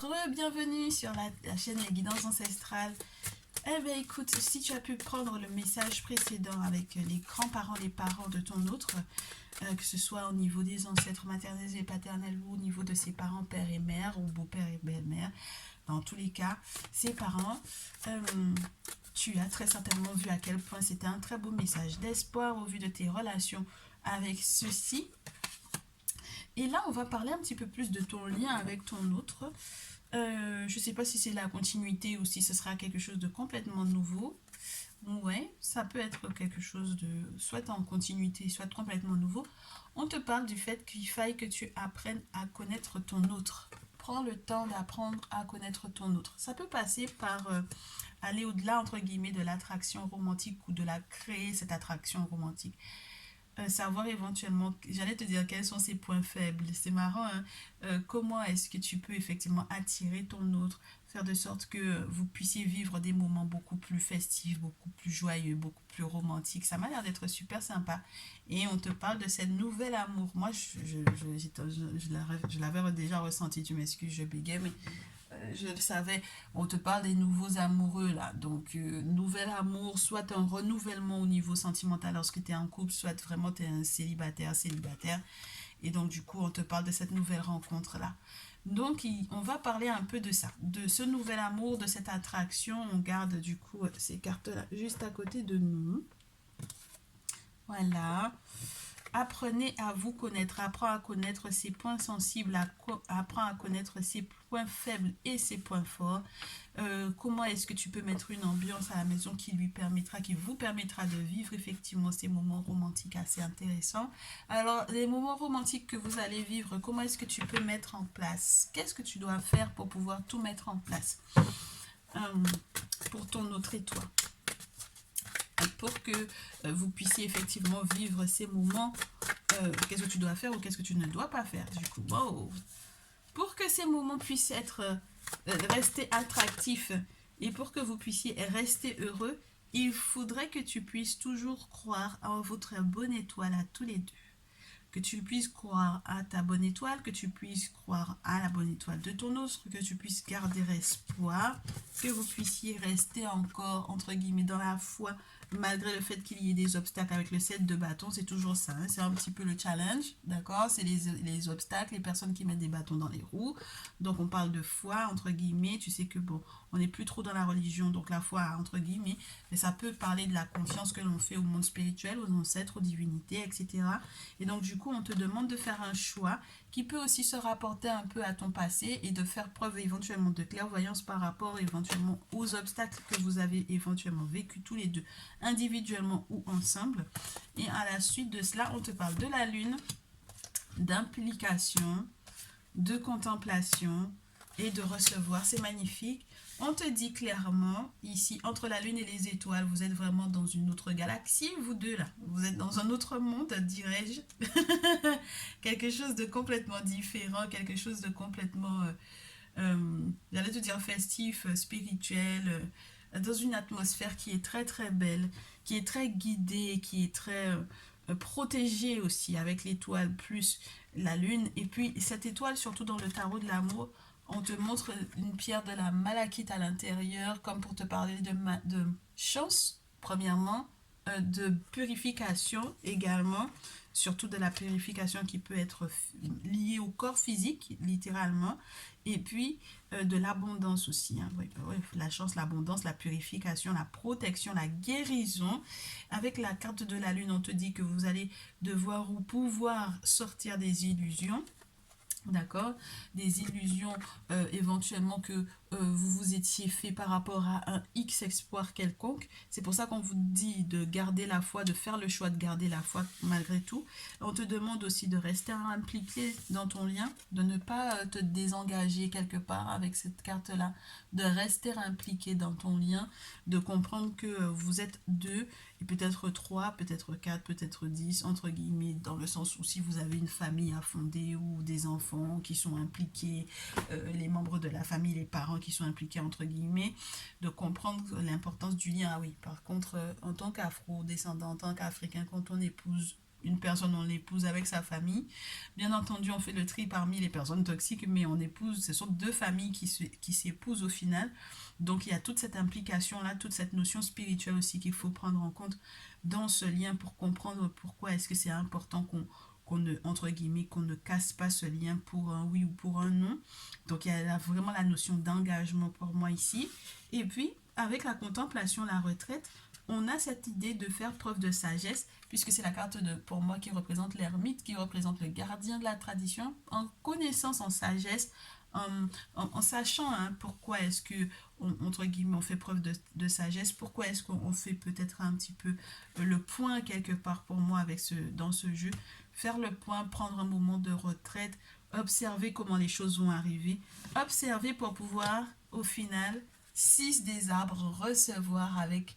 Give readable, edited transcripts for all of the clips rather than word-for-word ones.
Bienvenue sur la chaîne Les Guidances Ancestrales. Eh bien écoute, si tu as pu prendre le message précédent avec les grands-parents, les parents de ton autre, que ce soit au niveau des ancêtres maternels et paternels ou au niveau de ses parents, père et mère, ou beau-père et belle-mère, dans tous les cas, ses parents, tu as très certainement vu à quel point c'était un très beau message d'espoir au vu de tes relations avec ceux-ci. Et là, on va parler un petit peu plus de ton lien avec ton autre. Je ne sais pas si c'est la continuité ou si ce sera quelque chose de complètement nouveau. Ouais, ça peut être quelque chose de soit en continuité, soit complètement nouveau. On te parle du fait qu'il faille que tu apprennes à connaître ton autre. Prends le temps d'apprendre à connaître ton autre. Ça peut passer par aller au-delà, entre guillemets, de l'attraction romantique ou de la créer, cette attraction romantique. Savoir éventuellement, j'allais te dire quels sont ses points faibles. C'est marrant, hein. Comment est-ce que tu peux effectivement attirer ton autre, faire de sorte que vous puissiez vivre des moments beaucoup plus festifs, beaucoup plus joyeux, beaucoup plus romantiques. Ça m'a l'air d'être super sympa. Et on te parle de cette nouvelle amour. Moi, je l'avais déjà ressenti, tu m'excuses, je bégayais, mais je le savais, on te parle des nouveaux amoureux là. Donc, nouvel amour, soit un renouvellement au niveau sentimental lorsque tu es en couple, soit vraiment tu es un célibataire, célibataire. Et donc, du coup, on te parle de cette nouvelle rencontre là. Donc, on va parler un peu de ça, de ce nouvel amour, de cette attraction. On garde du coup ces cartes-là juste à côté de nous. Voilà. Apprenez à vous connaître, apprends à connaître ses points sensibles, apprends à connaître ses points faibles et ses points forts. Comment est-ce que tu peux mettre une ambiance à la maison qui vous permettra de vivre effectivement ces moments romantiques assez intéressants. Alors, les moments romantiques que vous allez vivre, comment est-ce que tu peux mettre en place? Qu'est-ce que tu dois faire pour pouvoir tout mettre en place euh, pour ton autre et toi? Pour que vous puissiez effectivement vivre ces moments, qu'est-ce que tu dois faire ou qu'est-ce que tu ne dois pas faire du coup. Wow. Pour que ces moments puissent rester attractifs et pour que vous puissiez rester heureux, il faudrait que tu puisses toujours croire en votre bonne étoile à tous les deux. Que tu puisses croire à ta bonne étoile, que tu puisses croire à la bonne étoile de ton autre, que tu puisses garder espoir, que vous puissiez rester encore, entre guillemets, dans la foi, malgré le fait qu'il y ait des obstacles avec le 7 de bâton. C'est toujours ça, hein, c'est un petit peu le challenge, d'accord? C'est les obstacles, les personnes qui mettent des bâtons dans les roues. Donc on parle de foi, entre guillemets. Tu sais que bon, on n'est plus trop dans la religion, donc la foi, entre guillemets, mais ça peut parler de la confiance que l'on fait au monde spirituel, aux ancêtres, aux divinités, etc. Et donc du coup, on te demande de faire un choix qui peut aussi se rapporter un peu à ton passé et de faire preuve éventuellement de clairvoyance par rapport éventuellement aux obstacles que vous avez éventuellement vécu tous les deux, individuellement ou ensemble. Et à la suite de cela, on te parle de la lune, d'implication, de contemplation et de recevoir. C'est magnifique. On te dit clairement, ici, entre la lune et les étoiles, vous êtes vraiment dans une autre galaxie, vous deux là. Vous êtes dans un autre monde, dirais-je. Quelque chose de complètement différent, quelque chose de complètement, j'allais te dire festif, spirituel, dans une atmosphère qui est très très belle, qui est très guidée, qui est très protégée aussi, avec l'étoile plus la lune. Et puis cette étoile, surtout dans le tarot de l'amour, on te montre une pierre de la malachite à l'intérieur, comme pour te parler de chance, premièrement, de purification également, surtout de la purification qui peut être liée au corps physique, littéralement, et puis de l'abondance aussi, hein. Oui, oui, la chance, l'abondance, la purification, la protection, la guérison. Avec la carte de la lune, on te dit que vous allez devoir ou pouvoir sortir des illusions. D'accord, des illusions éventuellement que vous vous étiez fait par rapport à un X espoir quelconque. C'est pour ça qu'on vous dit de garder la foi, de faire le choix de garder la foi malgré tout. On te demande aussi de rester impliqué dans ton lien, de ne pas te désengager quelque part avec cette carte-là, de rester impliqué dans ton lien, de comprendre que vous êtes deux et peut-être 3, peut-être 4, peut-être 10, entre guillemets, dans le sens où si vous avez une famille à fonder ou des enfants qui sont impliqués, les membres de la famille, les parents qui sont impliqués, entre guillemets, de comprendre l'importance du lien. Ah oui, par contre, en tant qu'afro-descendant, en tant qu'Africain, quand on épouse une personne, on l'épouse avec sa famille. Bien entendu, on fait le tri parmi les personnes toxiques, mais on épouse, ce sont deux familles qui s'épousent au final. Donc il y a toute cette implication-là, toute cette notion spirituelle aussi qu'il faut prendre en compte dans ce lien pour comprendre pourquoi est-ce que c'est important qu'on ne, entre guillemets, qu'on ne casse pas ce lien pour un oui ou pour un non. Donc il y a vraiment la notion d'engagement pour moi ici. Et puis, avec la contemplation, la retraite, on a cette idée de faire preuve de sagesse, puisque c'est la carte pour moi qui représente l'ermite, qui représente le gardien de la tradition, en connaissance, en sagesse, en sachant pourquoi est-ce que, entre guillemets, on fait preuve de sagesse, pourquoi est-ce qu'on fait peut-être un petit peu le point quelque part pour moi avec dans ce jeu, faire le point, prendre un moment de retraite, observer comment les choses vont arriver, observer pour pouvoir, au final, 6 des arbres, recevoir avec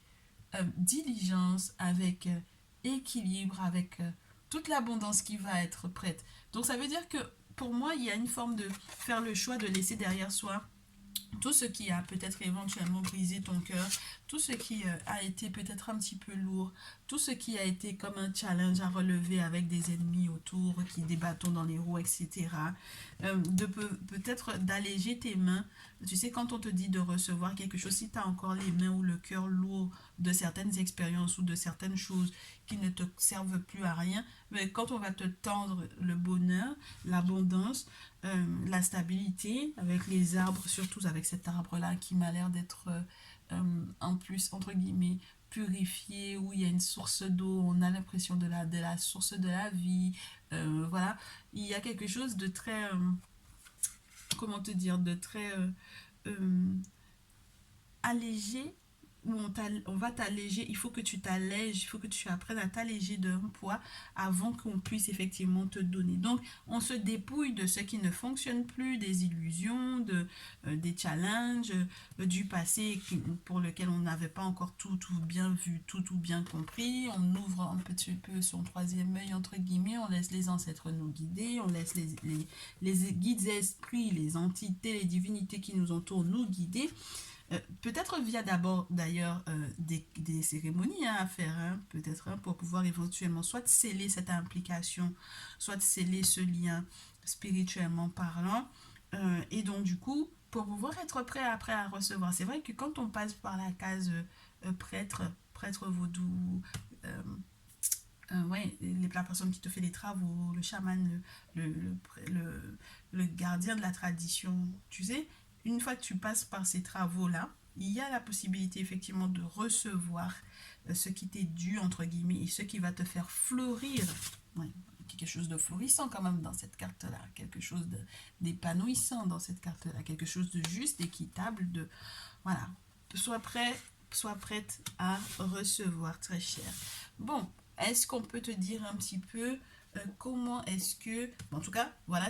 diligence, avec équilibre, avec toute l'abondance qui va être prête. Donc ça veut dire que pour moi, il y a une forme de faire le choix de laisser derrière soi tout ce qui a peut-être éventuellement brisé ton cœur, tout ce qui a été peut-être un petit peu lourd, tout ce qui a été comme un challenge à relever avec des ennemis autour, qui des bâtons dans les roues, etc. Peut-être d'alléger tes mains. Tu sais, quand on te dit de recevoir quelque chose, si tu as encore les mains ou le cœur lourd de certaines expériences ou de certaines choses qui ne te servent plus à rien, mais quand on va te tendre le bonheur, l'abondance, la stabilité, avec les arbres, surtout avec cet arbre-là qui m'a l'air d'être en plus, entre guillemets, purifié, où il y a une source d'eau, on a l'impression de la source de la vie, voilà. Il y a quelque chose de très, comment te dire, de très allégé, où on va t'alléger, il faut que tu t'allèges, il faut que tu apprennes à t'alléger d'un poids avant qu'on puisse effectivement te donner. Donc, on se dépouille de ce qui ne fonctionne plus, des illusions, des challenges, du passé pour lequel on n'avait pas encore tout bien vu, tout bien compris. On ouvre un petit peu son troisième œil, entre guillemets, on laisse les ancêtres nous guider, on laisse les guides esprits, les entités, les divinités qui nous entourent nous guider. Peut-être via d'abord d'ailleurs des cérémonies à faire, peut-être pour pouvoir éventuellement soit sceller cette implication, soit sceller ce lien spirituellement parlant. Et donc du coup, pour pouvoir être prêt après à recevoir. C'est vrai que quand on passe par la case prêtre vaudou, ouais, la personne qui te fait les travaux, le chaman, le gardien de la tradition, tu sais, une fois que tu passes par ces travaux-là, il y a la possibilité effectivement de recevoir ce qui t'est dû, entre guillemets, et ce qui va te faire fleurir. Ouais, quelque chose de florissant quand même dans cette carte-là, quelque chose d'épanouissant dans cette carte-là, quelque chose de juste, d'équitable, de... Voilà, sois prêt, sois prête à recevoir, très cher. Bon, est-ce qu'on peut te dire un petit peu comment est-ce que, en tout cas, voilà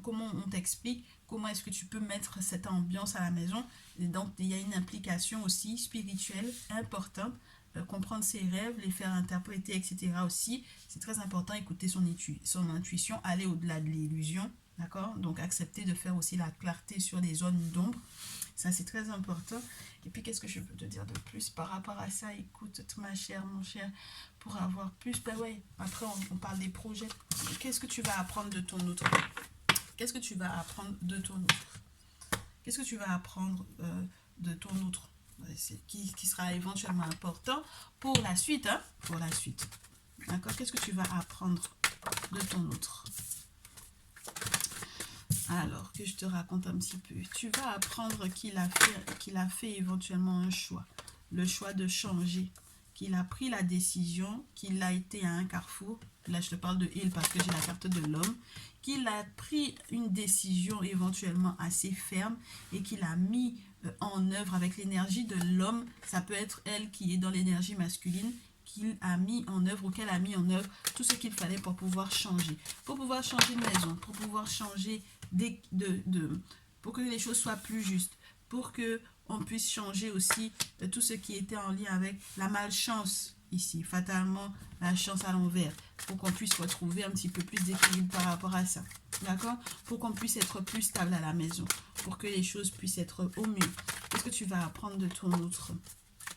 comment on t'explique, comment est-ce que tu peux mettre cette ambiance à la maison. Et donc, il y a une implication aussi spirituelle importante, comprendre ses rêves, les faire interpréter, etc. aussi. C'est très important, écouter son intuition, aller au-delà de l'illusion, d'accord? Donc, accepter de faire aussi la clarté sur les zones d'ombre. Ça, c'est très important. Et puis, qu'est-ce que je peux te dire de plus par rapport à ça? Écoute, ma chère, mon cher, pour avoir plus... Ben ouais, après, on parle des projets. Qu'est-ce que tu vas apprendre de ton autre? Qu'est-ce que tu vas apprendre de ton autre? Qu'est-ce que tu vas apprendre de ton autre? Qui sera éventuellement important pour la suite, hein? Pour la suite. D'accord? Qu'est-ce que tu vas apprendre de ton autre? Alors, que je te raconte un petit peu. Tu vas apprendre qu'il a fait éventuellement un choix. Le choix de changer. Qu'il a pris la décision, qu'il a été à un carrefour. Là, je te parle de il parce que j'ai la carte de l'homme. Qu'il a pris une décision éventuellement assez ferme et qu'il a mis en œuvre avec l'énergie de l'homme. Ça peut être elle qui est dans l'énergie masculine, qu'il a mis en œuvre ou qu'elle a mis en œuvre tout ce qu'il fallait pour pouvoir changer. Pour pouvoir changer de maison, pour pouvoir changer pour que les choses soient plus justes, pour que on puisse changer aussi tout ce qui était en lien avec la malchance ici, fatalement la chance à l'envers, pour qu'on puisse retrouver un petit peu plus d'équilibre par rapport à ça, d'accord? Pour qu'on puisse être plus stable à la maison, pour que les choses puissent être au mieux. Qu'est-ce que tu vas apprendre de ton autre?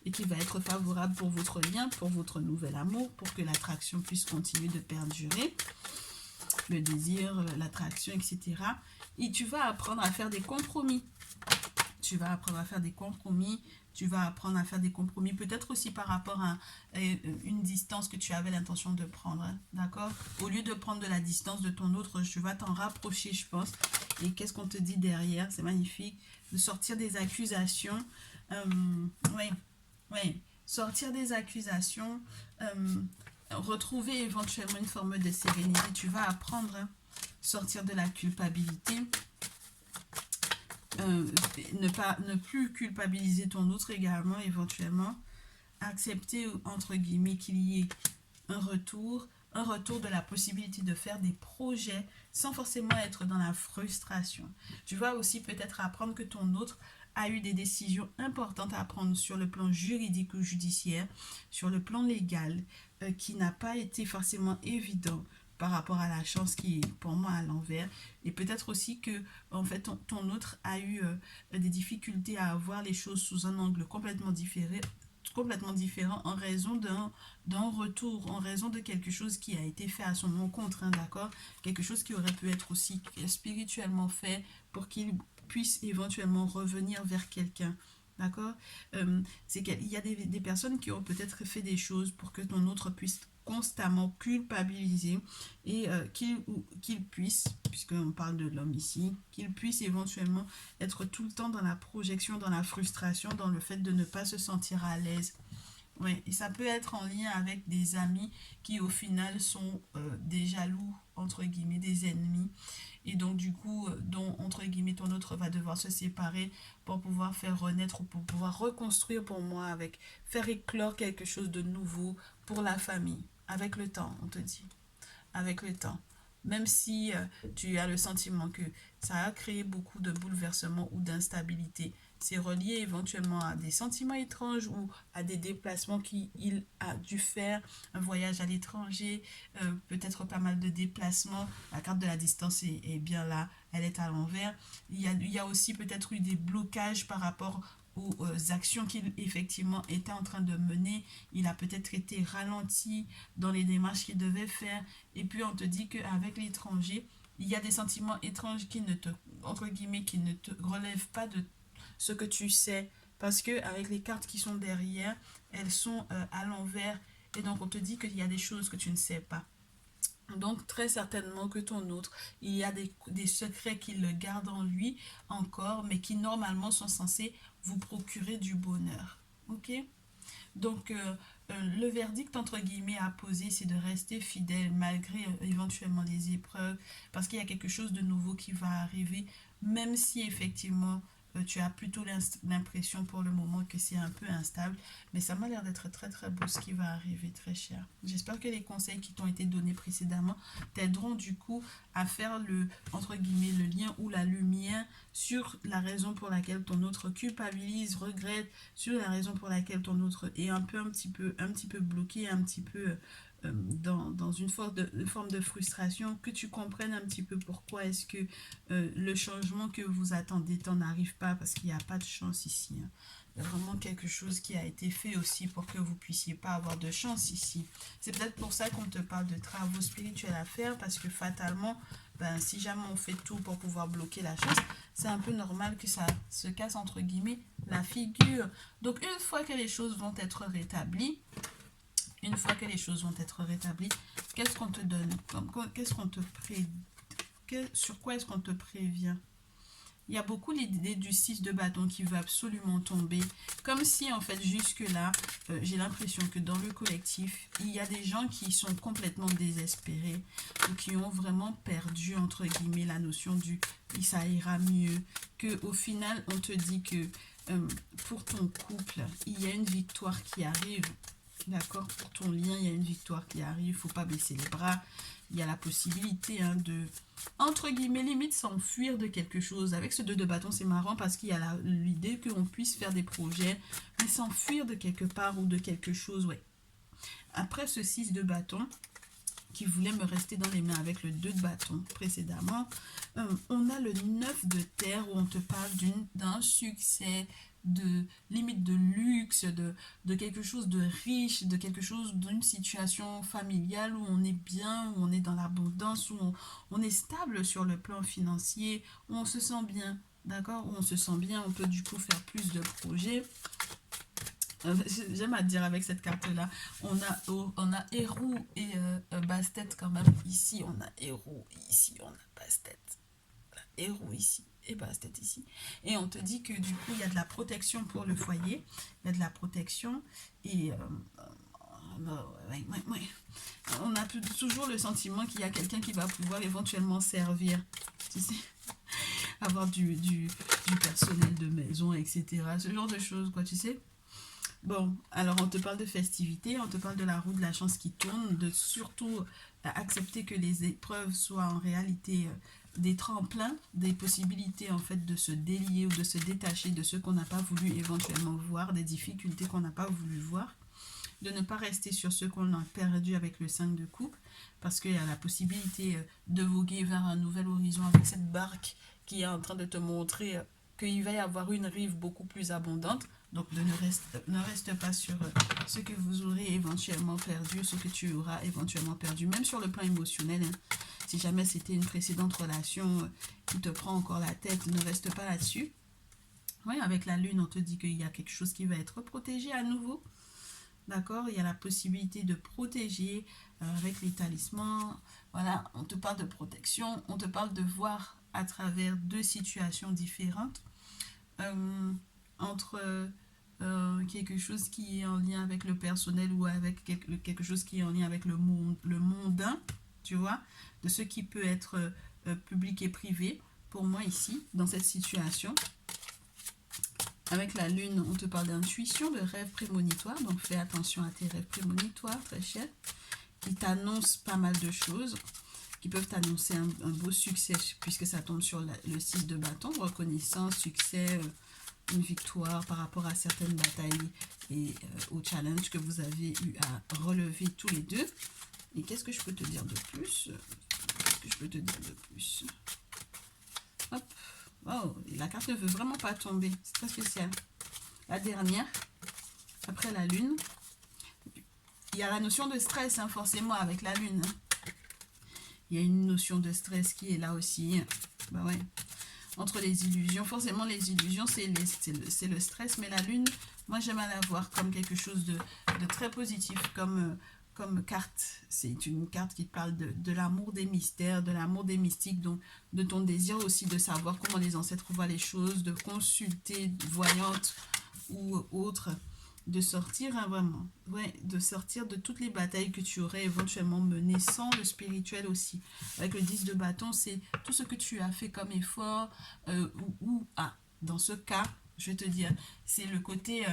et qui va être favorable pour votre lien, pour votre nouvel amour, pour que l'attraction puisse continuer de perdurer. Le désir, l'attraction, etc. Et tu vas apprendre à faire des compromis. Tu vas apprendre à faire des compromis. Tu vas apprendre à faire des compromis, peut-être aussi par rapport à une distance que tu avais l'intention de prendre, hein, d'accord? Au lieu de prendre de la distance de ton autre, tu vas t'en rapprocher, je pense. Et qu'est-ce qu'on te dit derrière? C'est magnifique. De sortir des accusations. Oui. Sortir des accusations. Retrouver éventuellement une forme de sérénité. Tu vas apprendre, hein, sortir de la culpabilité. Ne plus culpabiliser ton autre également, éventuellement. Accepter, entre guillemets, qu'il y ait un retour de la possibilité de faire des projets sans forcément être dans la frustration. Tu vas aussi peut-être apprendre que ton autre a eu des décisions importantes à prendre sur le plan juridique ou judiciaire, sur le plan légal, qui n'a pas été forcément évident par rapport à la chance qui est pour moi à l'envers. Et peut-être aussi que en fait ton autre a eu des difficultés à voir les choses sous un angle complètement différent en raison d'un retour, en raison de quelque chose qui a été fait à son encontre, hein, d'accord? Quelque chose qui aurait pu être aussi spirituellement fait pour qu'il puisse éventuellement revenir vers quelqu'un. D'accord? C'est qu'il y a des personnes qui ont peut-être fait des choses pour que ton autre puisse constamment culpabiliser et qu'il puisse, puisqu'on parle de l'homme ici, qu'il puisse éventuellement être tout le temps dans la projection, dans la frustration, dans le fait de ne pas se sentir à l'aise. Oui, et ça peut être en lien avec des amis qui au final sont des jaloux, entre guillemets, des ennemis. Et donc du coup, dont entre guillemets ton autre va devoir se séparer pour pouvoir faire renaître ou pour pouvoir reconstruire pour moi avec, faire éclore quelque chose de nouveau pour la famille. Avec le temps, on te dit. Avec le temps. Même si tu as le sentiment que ça a créé beaucoup de bouleversements ou d'instabilité, c'est relié éventuellement à des sentiments étranges ou à des déplacements qu'il a dû faire, un voyage à l'étranger, peut-être pas mal de déplacements. La carte de la distance est bien là, elle est à l'envers. Il y a aussi peut-être eu des blocages par rapport aux actions qu'il effectivement était en train de mener. Il a peut-être été ralenti dans les démarches qu'il devait faire. Et puis on te dit qu'avec l'étranger, il y a des sentiments étranges qui ne te, entre guillemets, qui ne te relèvent pas de ce que tu sais. Parce que avec les cartes qui sont derrière, elles sont à l'envers. Et donc on te dit qu'il y a des choses que tu ne sais pas. Donc très certainement que ton autre, il y a des secrets qu'il garde en lui encore, mais qui normalement sont censés vous procurer du bonheur. Ok? Donc le verdict entre guillemets à poser, c'est de rester fidèle malgré éventuellement les épreuves, parce qu'il y a quelque chose de nouveau qui va arriver, même si effectivement tu as plutôt l'impression pour le moment que c'est un peu instable, mais ça m'a l'air d'être très très beau ce qui va arriver, très cher. J'espère que les conseils qui t'ont été donnés précédemment t'aideront du coup à faire le, entre guillemets, le lien ou la lumière sur la raison pour laquelle ton autre culpabilise, regrette, sur la raison pour laquelle ton autre est un petit peu bloqué, un petit peu dans une forme de frustration, que tu comprennes un petit peu pourquoi est-ce que le changement que vous attendez tant n'arrive pas, parce qu'il n'y a pas de chance ici. Hein. Il y a vraiment quelque chose qui a été fait aussi pour que vous ne puissiez pas avoir de chance ici. C'est peut-être pour ça qu'on te parle de travaux spirituels à faire, parce que fatalement, ben, si jamais on fait tout pour pouvoir bloquer la chance, c'est un peu normal que ça se casse entre guillemets la figure. Donc une fois que les choses vont être rétablies, qu'est-ce qu'on te donne? Qu'est-ce qu'on te sur quoi est-ce qu'on te prévient? Il y a beaucoup l'idée du 6 de bâton qui veut absolument tomber. Comme si, en fait, jusque-là, j'ai l'impression que dans le collectif, il y a des gens qui sont complètement désespérés ou qui ont vraiment perdu, entre guillemets, la notion du « ça ira mieux ». Qu'au final, on te dit que pour ton couple, il y a une victoire qui arrive. D'accord, pour ton lien, il y a une victoire qui arrive, il ne faut pas baisser les bras. Il y a la possibilité de, entre guillemets, limite s'enfuir de quelque chose. Avec ce 2 de bâton, c'est marrant parce qu'il y a l'idée qu'on puisse faire des projets, mais s'enfuir de quelque part ou de quelque chose, ouais. Après ce 6 de bâton, qui voulait me rester dans les mains avec le 2 de bâton précédemment. On a le 9 de terre où on te parle d'un succès, de limite de luxe, de quelque chose de riche, de quelque chose d'une situation familiale où on est bien, où on est dans l'abondance, où on est stable sur le plan financier, où on se sent bien, d'accord, où on se sent bien, on peut du coup faire plus de projets. J'aime à dire avec cette carte là, on a héros et basse-tête quand même. Ici on a héros, ici on a basse-tête, héros ici et basse-tête ici. Et on te dit que du coup il y a de la protection pour le foyer, il y a de la protection et on a toujours le sentiment qu'il y a quelqu'un qui va pouvoir éventuellement servir, tu sais, avoir du personnel de maison, etc. Ce genre de choses, quoi, tu sais. Bon, alors on te parle de festivités, on te parle de la roue de la chance qui tourne, de surtout accepter que les épreuves soient en réalité des tremplins, des possibilités en fait de se délier ou de se détacher de ce qu'on n'a pas voulu éventuellement voir, des difficultés qu'on n'a pas voulu voir, de ne pas rester sur ce qu'on a perdu avec le 5 de coupe, parce qu'il y a la possibilité de voguer vers un nouvel horizon avec cette barque qui est en train de te montrer qu'il va y avoir une rive beaucoup plus abondante. Donc ne reste pas sur ce que vous aurez éventuellement perdu, ce que tu auras éventuellement perdu, même sur le plan émotionnel. Hein. Si jamais c'était une précédente relation qui te prend encore la tête, ne reste pas là-dessus. Oui, avec la lune, on te dit qu'il y a quelque chose qui va être protégé à nouveau. D'accord, il y a la possibilité de protéger avec les talismans. Voilà, on te parle de protection, on te parle de voir à travers 2 situations différentes. Entre quelque chose qui est en lien avec le personnel ou avec quelque chose qui est en lien avec le mondain, tu vois, de ce qui peut être public et privé. Pour moi ici, dans cette situation, avec la lune, on te parle d'intuition, de rêves prémonitoires, donc fais attention à tes rêves prémonitoires, très cher, qui t'annoncent pas mal de choses, qui peuvent t'annoncer un beau succès, puisque ça tombe sur le 6 de bâton, reconnaissance, succès, une victoire par rapport à certaines batailles et au challenge que vous avez eu à relever tous les deux. Et qu'est-ce que je peux te dire de plus? Qu'est-ce que je peux te dire de plus? Hop. Oh, la carte ne veut vraiment pas tomber. C'est très spécial. La dernière, après la lune, il y a la notion de stress, hein, forcément, avec la lune. Hein. Il y a une notion de stress qui est là aussi. Bah ouais. Entre les illusions, forcément les illusions c'est le stress, mais la lune, moi j'aime à la voir comme quelque chose de très positif, comme carte. C'est une carte qui parle de l'amour des mystères, de l'amour des mystiques, donc de ton désir aussi de savoir comment les ancêtres voient les choses, de consulter voyante ou autre, de sortir, hein, vraiment, ouais, de sortir de toutes les batailles que tu aurais éventuellement menées sans le spirituel aussi. Avec le 10 de bâton, c'est tout ce que tu as fait comme effort, dans ce cas, je vais te dire, c'est le côté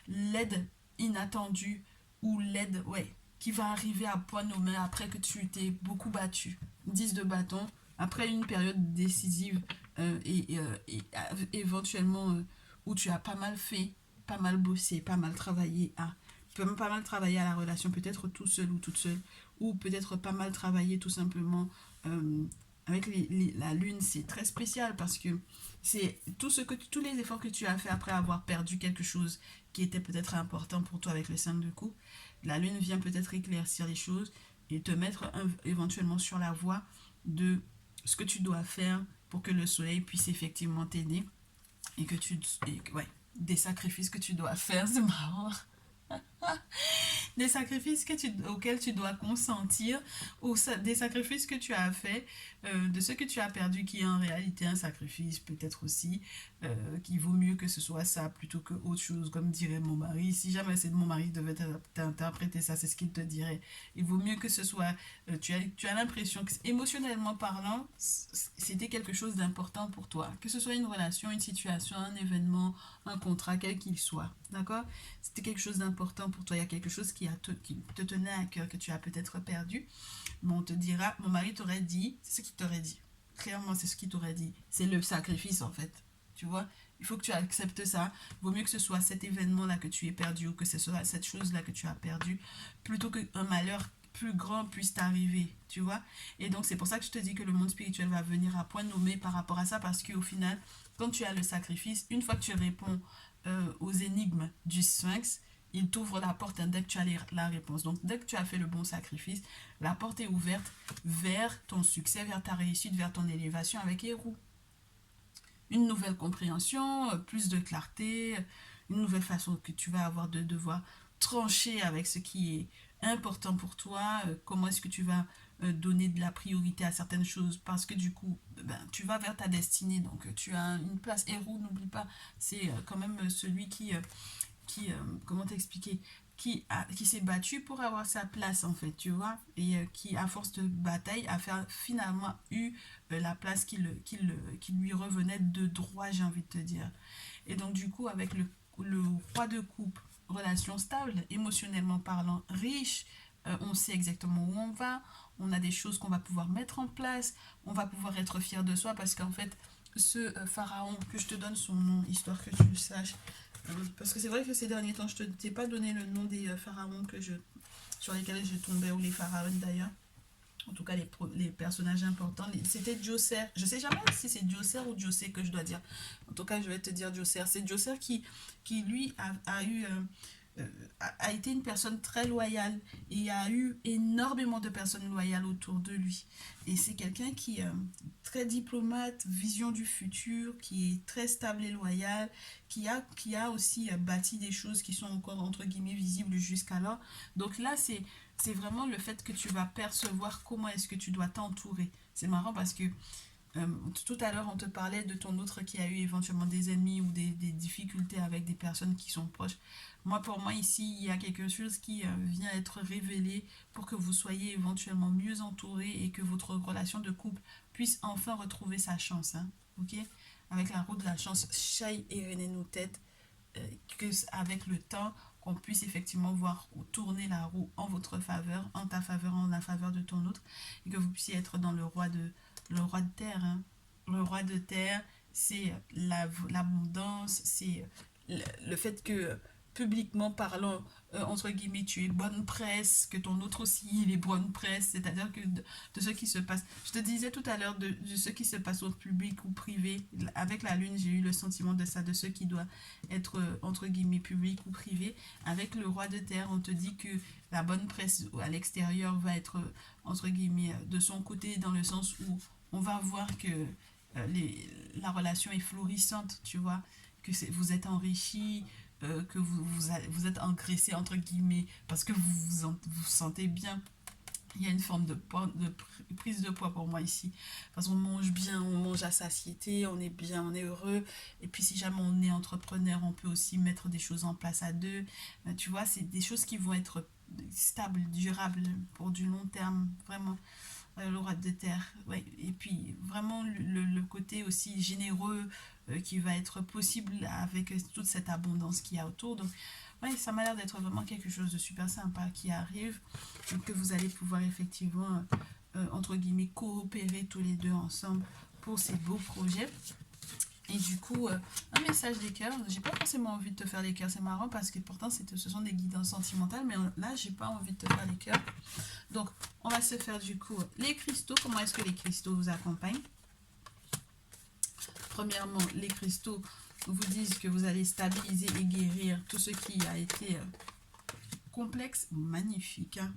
l'aide inattendue ou l'aide, ouais, qui va arriver à point nommé après que tu t'es beaucoup battu. 10 de bâton, après une période décisive et éventuellement où tu as pas mal fait, pas mal bossé, pas mal travaillé pas mal travailler à la relation, peut-être tout seul ou toute seule, ou peut-être pas mal travailler tout simplement avec la lune. C'est très spécial parce que c'est tous les efforts que tu as fait après avoir perdu quelque chose qui était peut-être important pour toi avec le 5 de coupe. La lune vient peut-être éclaircir les choses et te mettre éventuellement sur la voie de ce que tu dois faire pour que le soleil puisse effectivement t'aider et que ouais, des sacrifices que tu dois faire, c'est marrant. Des sacrifices auxquels tu dois consentir, des sacrifices que tu as fait, de ce que tu as perdu, qui est en réalité un sacrifice, peut-être aussi, qui vaut mieux que ce soit ça plutôt que autre chose, comme dirait mon mari. Si jamais c'est mon mari devait t'interpréter ça, c'est ce qu'il te dirait. Il vaut mieux que ce soit, tu as l'impression que émotionnellement parlant, c'était quelque chose d'important pour toi, que ce soit une relation, une situation, un événement, un contrat, quel qu'il soit, d'accord? C'était quelque chose d'important pour toi, il y a quelque chose qui te tenait à cœur, que tu as peut-être perdu, mais on te dira, mon mari t'aurait dit, c'est ce qu'il t'aurait dit, clairement c'est ce qu'il t'aurait dit, c'est le sacrifice en fait, tu vois, il faut que tu acceptes ça, vaut mieux que ce soit cet événement là que tu aies perdu ou que ce soit cette chose là que tu as perdu, plutôt qu'un malheur plus grand puisse t'arriver, tu vois. Et donc, c'est pour ça que je te dis que le monde spirituel va venir à point nommé par rapport à ça, parce qu'au final, quand tu as le sacrifice, une fois que tu réponds aux énigmes du sphinx, il t'ouvre la porte dès que tu as la réponse. Donc, dès que tu as fait le bon sacrifice, la porte est ouverte vers ton succès, vers ta réussite, vers ton élévation avec Héros. Une nouvelle compréhension, plus de clarté, une nouvelle façon que tu vas avoir de devoir trancher avec ce qui est important pour toi, comment est-ce que tu vas donner de la priorité à certaines choses, parce que du coup, ben, tu vas vers ta destinée, donc tu as une place. Héros, n'oublie pas, c'est quand même celui comment t'expliquer, qui s'est battu pour avoir sa place en fait, tu vois, et qui à force de bataille a finalement eu la place qui lui revenait de droit, j'ai envie de te dire. Et donc du coup avec le roi de coupe, relation stable, émotionnellement parlant, riche, on sait exactement où on a des choses qu'on va pouvoir mettre en place, on va pouvoir être fier de soi parce qu'en fait ce pharaon, que je te donne son nom histoire que tu le saches, parce que c'est vrai que ces derniers temps, je ne t'ai pas donné le nom des pharaons sur lesquels je tombais, ou les pharaons d'ailleurs. En tout cas, les personnages importants. C'était Djoser. Je ne sais jamais si c'est Djoser ou Djosé que je dois dire. En tout cas, je vais te dire Djoser. C'est Djoser qui lui, a été une personne très loyale. Et il y a eu énormément de personnes loyales autour de lui. Et c'est quelqu'un qui est très diplomate, vision du futur, qui est très stable et loyal, qui a aussi bâti des choses qui sont encore, entre guillemets, visibles jusqu'alors. Donc là, c'est vraiment le fait que tu vas percevoir comment est-ce que tu dois t'entourer. C'est marrant parce que euh, tout à l'heure, on te parlait de ton autre qui a eu éventuellement des ennemis ou des difficultés avec des personnes qui sont proches. Moi, pour moi, ici, il y a quelque chose qui vient être révélé pour que vous soyez éventuellement mieux entouré et que votre relation de couple puisse enfin retrouver sa chance. Hein, ok. Avec la roue de la chance, Shai et René nous tête, que avec le temps, qu'on puisse effectivement voir tourner la roue en votre faveur, en ta faveur, en la faveur de ton autre, et que vous puissiez être dans le roi de terre. Hein. Le roi de terre, c'est l'abondance, c'est le fait que publiquement parlant, entre guillemets, tu es bonne presse, que ton autre aussi, il est bonne presse, c'est-à-dire que de ce qui se passe. Je te disais tout à l'heure de ce qui se passe au public ou privé. Avec la lune, j'ai eu le sentiment de ça, de ce qui doit être, entre guillemets, public ou privé. Avec le roi de terre, on te dit que la bonne presse à l'extérieur va être, entre guillemets, de son côté, dans le sens où on va voir que la relation est florissante, tu vois, que vous êtes enrichi, que vous êtes engraissé, entre guillemets, parce que vous sentez bien. Il y a une forme de prise de poids pour moi ici. Parce qu'on mange bien, on mange à satiété, on est bien, on est heureux. Et puis si jamais on est entrepreneur, on peut aussi mettre des choses en place à deux. Tu vois, c'est des choses qui vont être stables, durables, pour du long terme, vraiment. Le roi de terre, ouais. Et puis vraiment le côté aussi généreux qui va être possible avec toute cette abondance qu'il y a autour. Donc ouais, ça m'a l'air d'être vraiment quelque chose de super sympa qui arrive, donc que vous allez pouvoir effectivement entre guillemets coopérer tous les deux ensemble pour ces beaux projets. Et du coup, un message des cœurs. J'ai pas forcément envie de te faire les cœurs, c'est marrant parce que pourtant ce sont des guidances sentimentales, mais là j'ai pas envie de te faire les cœurs. Donc, on va se faire du coup les cristaux. Comment est-ce que les cristaux vous accompagnent? Premièrement, les cristaux vous disent que vous allez stabiliser et guérir tout ce qui a été complexe. Magnifique. Hein?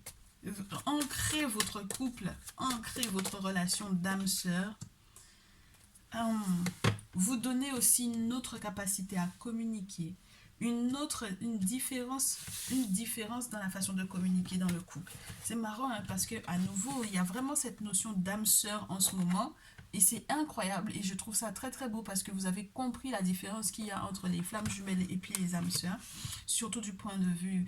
Ancrez votre couple, ancrez votre relation d'âme-sœur. Vous donnez aussi une autre capacité à communiquer, une différence dans la façon de communiquer dans le couple. C'est marrant hein, parce que à nouveau, il y a vraiment cette notion d'âme sœur en ce moment. Et c'est incroyable et je trouve ça très très beau parce que vous avez compris la différence qu'il y a entre les flammes jumelles et puis les âmes sœurs, surtout du point de vue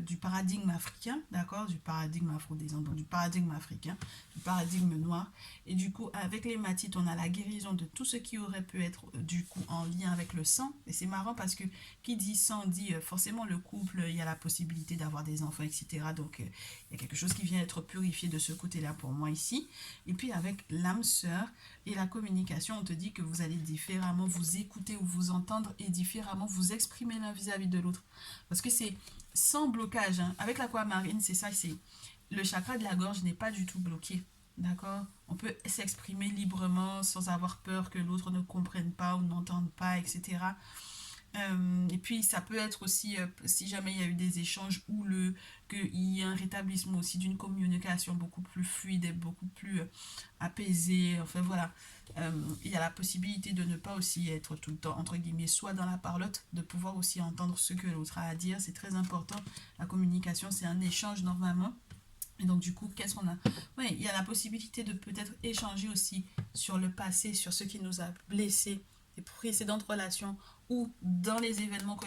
du paradigme africain, d'accord, du paradigme afro-descendant, du paradigme africain, du paradigme noir. Et du coup, avec les matites, on a la guérison de tout ce qui aurait pu être du coup en lien avec le sang. Et c'est marrant parce que qui dit sang dit forcément le couple, il y a la possibilité d'avoir des enfants, etc. Donc il y a quelque chose qui vient être purifié de ce côté-là pour moi ici. Et puis avec l'âme sœur, et la communication, on te dit que vous allez différemment vous écouter ou vous entendre et différemment vous exprimer l'un vis-à-vis de l'autre. Parce que c'est sans blocage. Hein. Avec l'aquamarine, c'est ça, c'est le chakra de la gorge n'est pas du tout bloqué. D'accord? On peut s'exprimer librement sans avoir peur que l'autre ne comprenne pas ou n'entende pas, etc. Et puis ça peut être aussi, si jamais il y a eu des échanges qu'il y ait un rétablissement aussi d'une communication beaucoup plus fluide et beaucoup plus apaisée. Enfin voilà, il y a la possibilité de ne pas aussi être tout le temps, entre guillemets, soit dans la parlotte, de pouvoir aussi entendre ce que l'autre a à dire. C'est très important. La communication, c'est un échange normalement. Et donc du coup, qu'est-ce qu'on a? Oui, il y a la possibilité de peut-être échanger aussi sur le passé, sur ce qui nous a blessés, les précédentes relations ou dans les événements que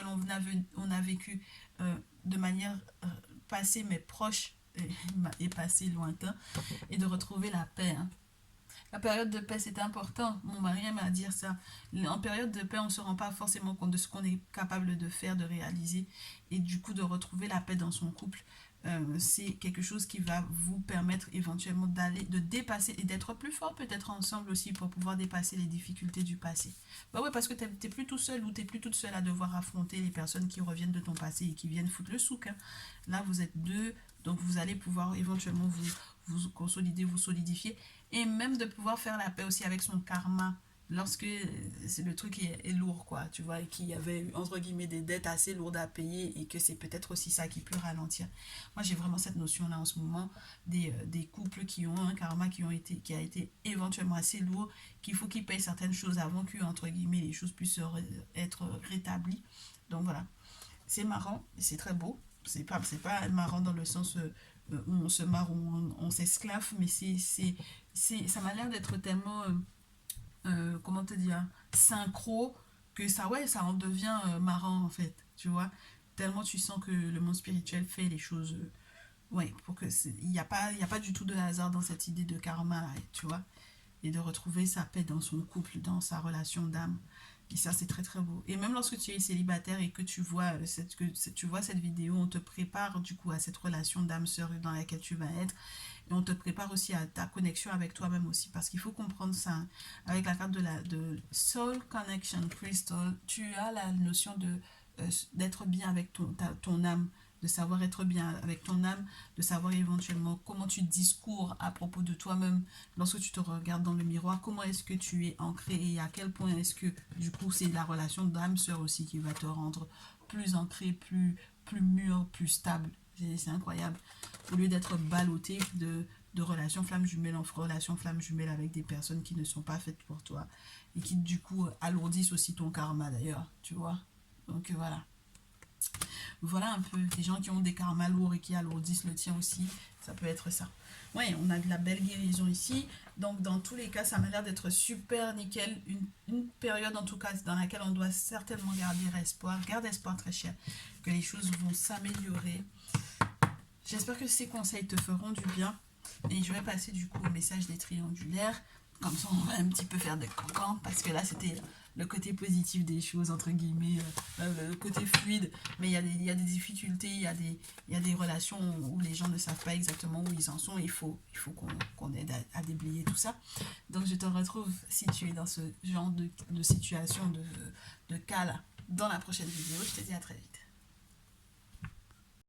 on a vécu de manière passée mais proche et passée lointain, et de retrouver la paix. Hein. La période de paix, c'est important. Mon mari aime à dire ça. En période de paix, on ne se rend pas forcément compte de ce qu'on est capable de faire, de réaliser. Et du coup, de retrouver la paix dans son couple, c'est quelque chose qui va vous permettre éventuellement de dépasser et d'être plus fort peut-être ensemble aussi pour pouvoir dépasser les difficultés du passé. Bah ouais, parce que t'es plus tout seul ou t'es plus toute seule à devoir affronter les personnes qui reviennent de ton passé et qui viennent foutre le souk. Hein. Là, vous êtes deux, donc vous allez pouvoir éventuellement vous consolider, vous solidifier et même de pouvoir faire la paix aussi avec son karma lorsque c'est le truc est lourd quoi, tu vois, et qu'il y avait entre guillemets des dettes assez lourdes à payer et que c'est peut-être aussi ça qui peut ralentir. Moi j'ai vraiment cette notion là en ce moment des couples qui ont un karma qui a été éventuellement assez lourd, qu'il faut qu'ils payent certaines choses avant que entre guillemets les choses puissent être rétablies. Donc voilà, c'est marrant, c'est très beau. C'est pas marrant dans le sens où on se marre, où on s'esclave, mais ça m'a l'air d'être tellement, comment te dire, synchro, que ça, ouais, ça en devient marrant en fait, tu vois. Tellement tu sens que le monde spirituel fait les choses, ouais, pour que il y a pas du tout de hasard dans cette idée de karma, tu vois, et de retrouver sa paix dans son couple, dans sa relation d'âme. Et ça, c'est très très beau. Et même lorsque tu es célibataire et que tu vois cette vidéo, on te prépare du coup à cette relation d'âme sœur dans laquelle tu vas être. Et on te prépare aussi à ta connexion avec toi-même aussi. Parce qu'il faut comprendre ça. Hein. Avec la carte de Soul Connection Crystal, tu as la notion d'être bien avec ton âme, de savoir être bien avec ton âme, de savoir éventuellement comment tu discours à propos de toi-même lorsque tu te regardes dans le miroir, comment est-ce que tu es ancré et à quel point est-ce que du coup c'est la relation d'âme-sœur aussi qui va te rendre plus ancré, plus mûr, plus stable. C'est incroyable. Au lieu d'être ballotté de relations flammes jumelles en relations flammes jumelles avec des personnes qui ne sont pas faites pour toi et qui du coup alourdissent aussi ton karma d'ailleurs, tu vois. Donc voilà. Voilà un peu, des gens qui ont des karmas lourds et qui alourdissent le tien aussi, ça peut être ça. Ouais, on a de la belle guérison ici, donc dans tous les cas, ça m'a l'air d'être super nickel, une période en tout cas dans laquelle on doit certainement garder espoir, garde espoir très cher, que les choses vont s'améliorer. J'espère que ces conseils te feront du bien, et je vais passer du coup au message des triangulaires, comme ça on va un petit peu faire des cancans, parce que là c'était le côté positif des choses, entre guillemets, le côté fluide, mais il y a des difficultés, il y a des relations où les gens ne savent pas exactement où ils en sont, il faut qu'on aide à déblayer tout ça. Donc je te retrouve si tu es dans ce genre de situation, de cas là, dans la prochaine vidéo. Je te dis à très vite.